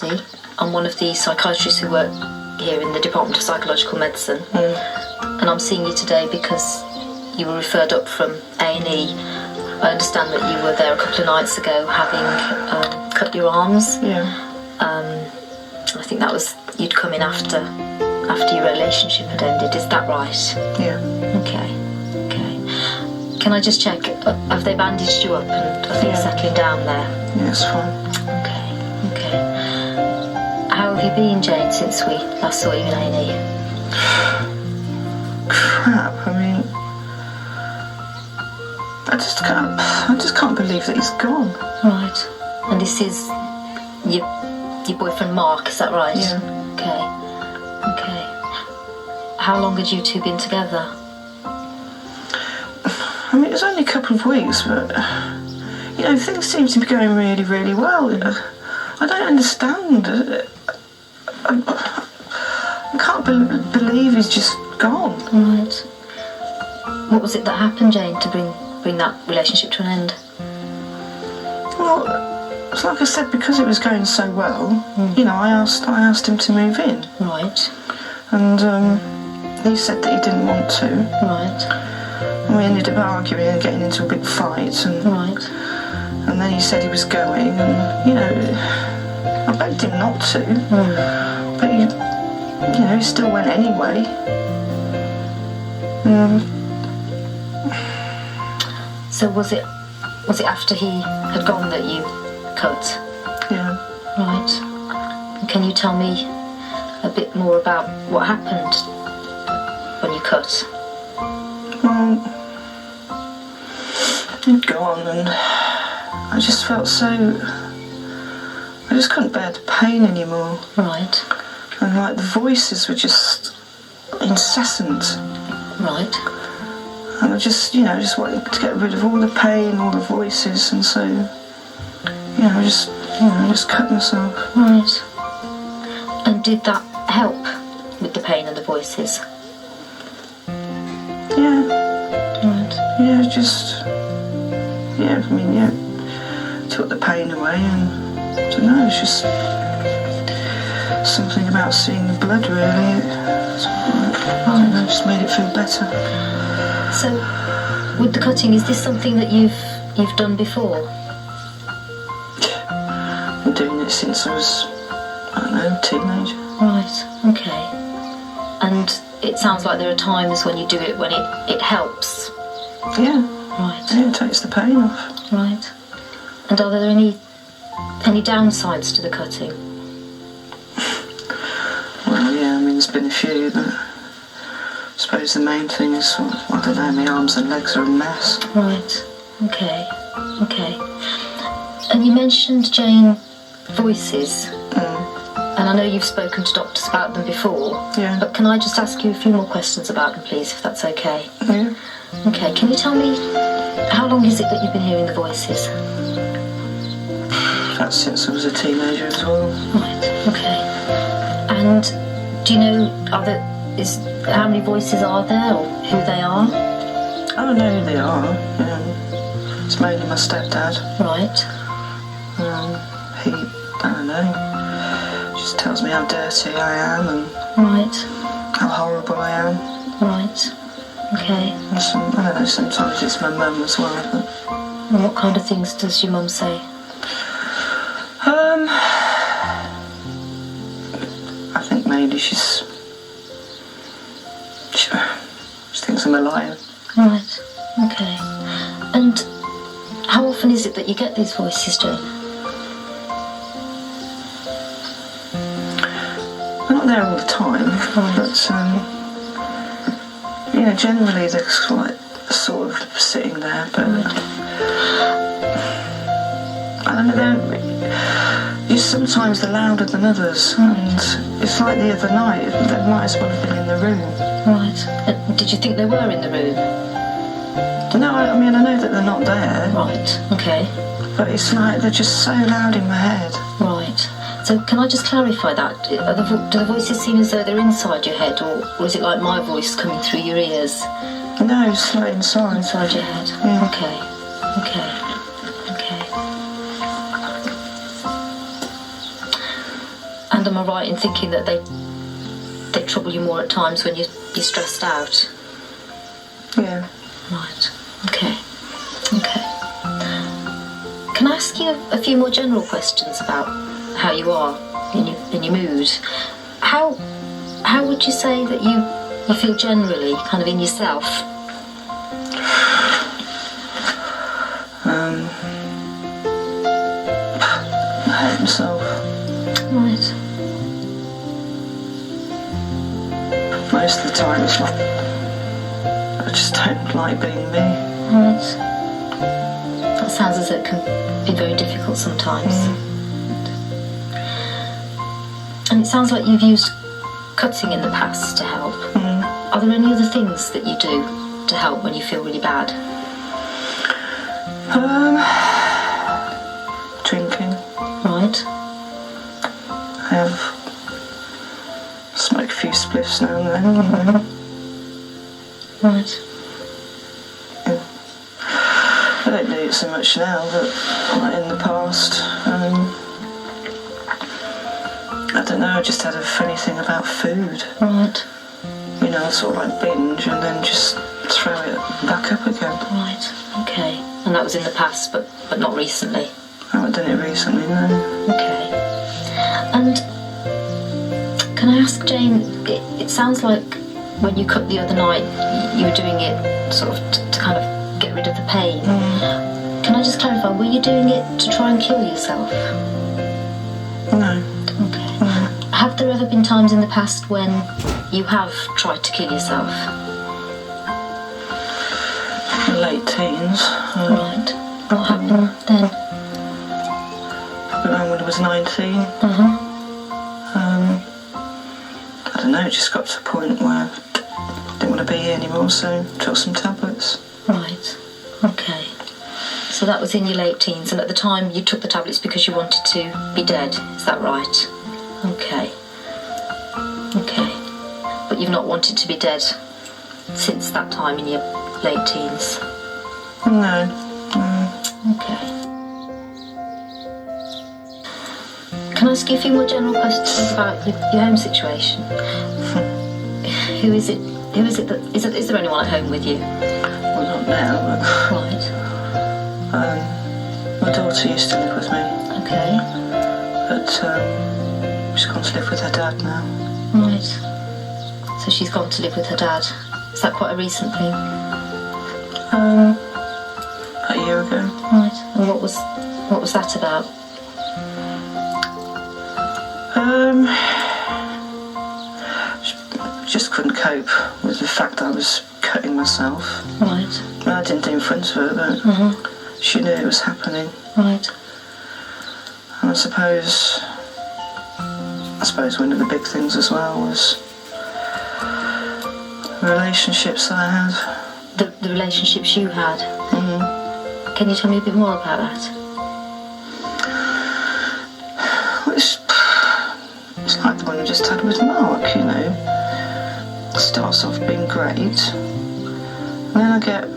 I'm one of the psychiatrists who work here in the Department of Psychological Medicine, and I'm seeing you today because you were referred up from A&E. I understand that you were there a couple of nights ago having cut your arms. Yeah. I think that was, you'd come in after your relationship had ended, is that right? Yeah. Okay. Can I just check, have they bandaged you up and are things settling down there? Yeah, it's fine. Okay. How have you been, Jane, since we last saw you in A&E? Crap, I mean, I just can't believe that he's gone. Right. And this is your boyfriend Mark, is that right? Yeah. Okay. How long had you two been together? I mean, it was only a couple of weeks, but, you know, things seem to be going really, really well. I don't understand. I can't believe he's just gone. Right. What was it that happened, Jane, to bring that relationship to an end? Well, it's like I said, because it was going so well, you know, I asked him to move in. Right. And he said that he didn't want to. Right. And we ended up arguing and getting into a big fight. Right. And then he said he was going, and, you know, I begged him not to. But he still went anyway. So was it after he had gone that you cut? Yeah. Right. And can you tell me a bit more about what happened when you cut? Well, he'd gone, and I just felt I just couldn't bear the pain anymore. Right. And like the voices were just incessant. Right. And I just wanted to get rid of all the pain, all the voices, and so, I just cut myself. Right. And did that help with the pain and the voices? Yeah. Right. Took the pain away, and I don't know, it's just something about seeing the blood, really. It just made it feel better. So, with the cutting, is this something that you've done before? I've been doing it since I was, a teenager. Right, okay. And it sounds like there are times when you do it when it helps. Yeah. Right. Yeah, it takes the pain off. Right. And are there any downsides to the cutting? Well, yeah, I mean, there's been a few, but I suppose the main thing is, I don't know, my arms and legs are a mess. Right. Okay. And you mentioned, Jane, voices. And I know you've spoken to doctors about them before. Yeah. But can I just ask you a few more questions about them, please, if that's okay? Yeah. Okay, can you tell me, how long is it that you've been hearing the voices? That's since I was a teenager as well. Right, okay. And do you know, how many voices are there, or who they are? I don't know who they are. It's mainly my stepdad. Right. He, I don't know, just tells me how dirty I am and right. how horrible I am. Right. Okay. And I don't know, sometimes it's my mum as well. But... And what kind of things does your mum say? I think maybe she thinks I'm a liar. Right. Okay. And how often is it that you get these voices, Jane? They're not there all the time, but generally they're quite sort of sitting there. But I don't know. Just sometimes they're louder than others, and it's like the other night. They might as well have been in the room. Right. Did you think they were in the room? No, I mean I know that they're not there. Right. Okay. But it's like they're just so loud in my head. Right. So can I just clarify that? Do the voices seem as though they're inside your head, or is it like my voice coming through your ears? No, it's like inside. Inside your head. Yeah. Okay. And am I right in thinking that they trouble you more at times when you're stressed out? Yeah. Right. Okay. Can I ask you a few more general questions about how you are in your mood? How would you say that you feel generally, kind of in yourself? I hate myself. Right. Most of the time it's not. I just don't like being me. Right. That sounds as though it can be very difficult sometimes. And it sounds like you've used cutting in the past to help. Are there any other things that you do to help when you feel really bad? Drinking. Right. I smoke a few spliffs now and then. Right. I don't do it so much now, but like in the past, I don't know, I just had a funny thing about food. Right. You know, sort of like binge and then just throw it back up again. Right. Okay. And that was in the past, but not recently. I haven't done it recently, no. Okay. And can I ask Jane, it sounds like when you cut the other night, you were doing it sort of to kind of get rid of the pain. Can I just clarify, were you doing it to try and kill yourself? No. Okay. Have there ever been times in the past when you have tried to kill yourself? Late teens. Right. What happened then? When I was 19. I don't know, it just got to a point where I didn't want to be here anymore, so took some tablets. Right. Okay. So that was in your late teens, and at the time you took the tablets because you wanted to be dead, is that right? Okay. Okay. But you've not wanted to be dead since that time in your late teens? No. Okay. Can I ask you a few more general questions about your home situation? Who is it that... Is there anyone at home with you? Well, not now, but... Right. My daughter used to live with me. Okay. But she's gone to live with her dad now. Right. So she's gone to live with her dad. Is that quite a recent thing? About a year ago. Right. And what was that about? Just couldn't cope with the fact that I was cutting myself. Right. I didn't do it in front of her, but she knew it was happening. Right. And I suppose one of the big things as well was the relationships that I had. The relationships you had? Can you tell me a bit more about that? Well, it's like the one I just had with Mark, you know. It starts off being great, and then I get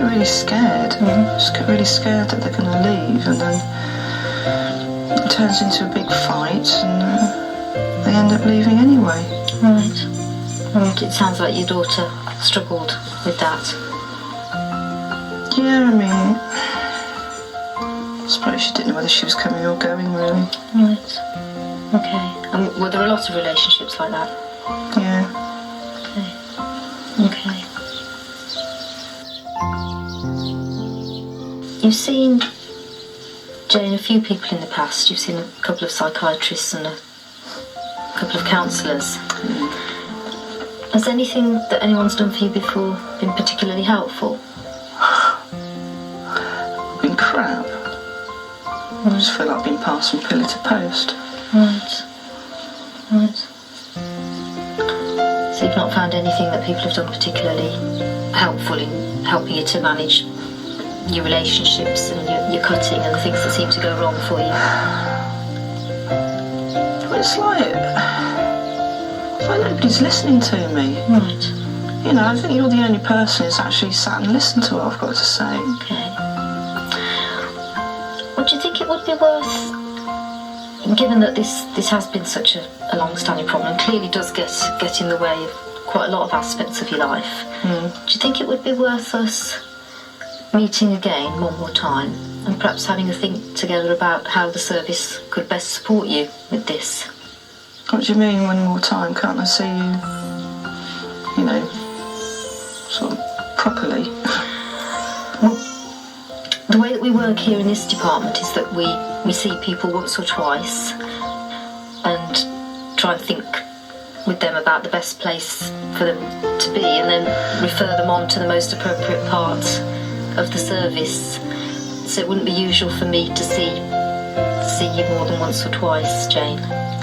really scared. Just get really scared that they're going to leave, and then it turns into a big fight, and they end up leaving anyway. Right. And it sounds like your daughter struggled with that. Yeah, I mean, I suppose she didn't know whether she was coming or going, really. Right. Okay. And were there a lot of relationships like that? Yeah. Okay. You've seen, Jane, a few people in the past. You've seen a couple of psychiatrists and a couple of counsellors. Has anything that anyone's done for you before been particularly helpful? Been crap. I just feel like I've been passed from pillar to post. Right. Right. So you've not found anything that people have done particularly helpful in helping you to manage your relationships and your cutting and the things that seem to go wrong for you? Well, it's like nobody's listening to me. Right. You know, I think you're the only person who's actually sat and listened to what I've got to say. Okay. Would you think it would be worth given that this has been such a long-standing problem, clearly does get in the way of quite a lot of aspects of your life, do you think it would be worth us meeting again one more time and perhaps having a think together about how the service could best support you with this? What do you mean one more time? Can't I see you, sort of properly? Well, the way that we work here in this department is that we see people once or twice and try and think with them about the best place for them to be, and then refer them on to the most appropriate part of the service. So it wouldn't be usual for me to see you more than once or twice, Jane.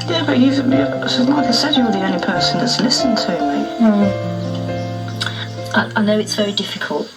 Yeah, but like I said, you're the only person that's listened to me. I know it's very difficult,